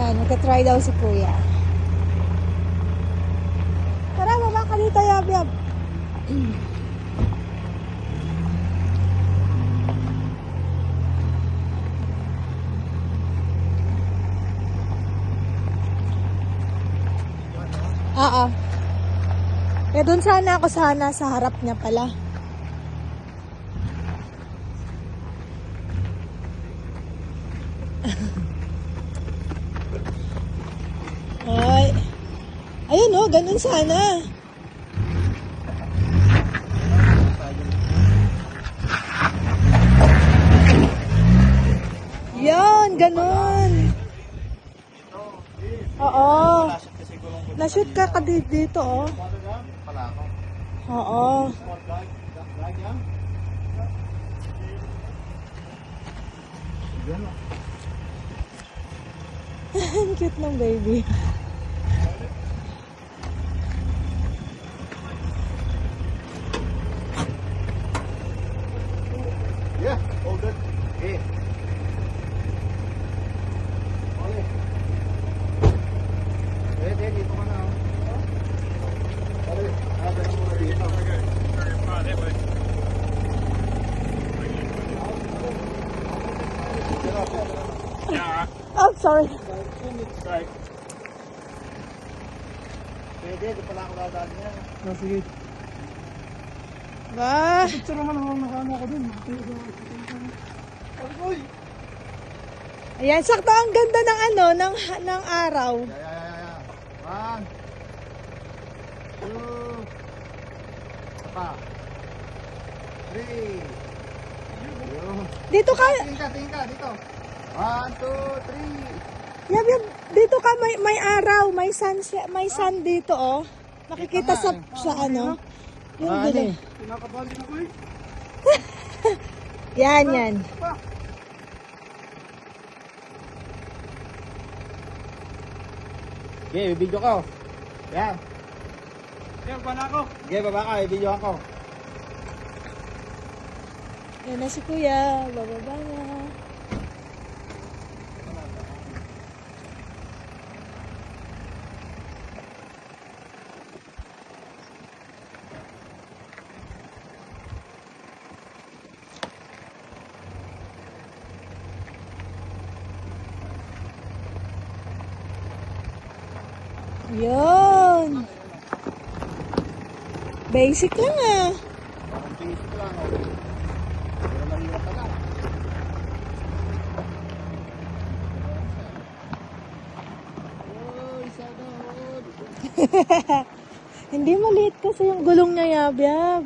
Yan, nagka-try daw si kuya. Tara, baba ka dito, yab-yab. Oo. Eh, doon sana ako sa harap niya pala. Ay. Ayun oh, ganun sana. Yan, ganun. Oo. Na-shoot ka dito, oh. Oo. Ang cute ng baby. Yeah, all good. Okay. Okay. Dito ka na. Oh, sorry. Pwede, ito pala ako dadaan niya. Sige. Ba? Picture naman ako nakano ako dun. Uy! Ayan, sakto ang ganda ng ng araw. Yeah. 1, 2, pa. 3. Dito ka, Tingin ka, dito. 1, 2, 3. yab, dito ka may araw, may sun dito, oh. Nakikita sa ano. Yung gulong. Pinakabali na ko eh. Yan. Okay, video ko. Yan. Kaya ba na ako? Okay, baba ka, video ako. Yan na si kuya, bababa na. Yun. Basic lang ah. Parang basic lang. Pero mahirap pala. Oh, isa doon. Hindi maliit kasi yung gulong niya, yab-yab.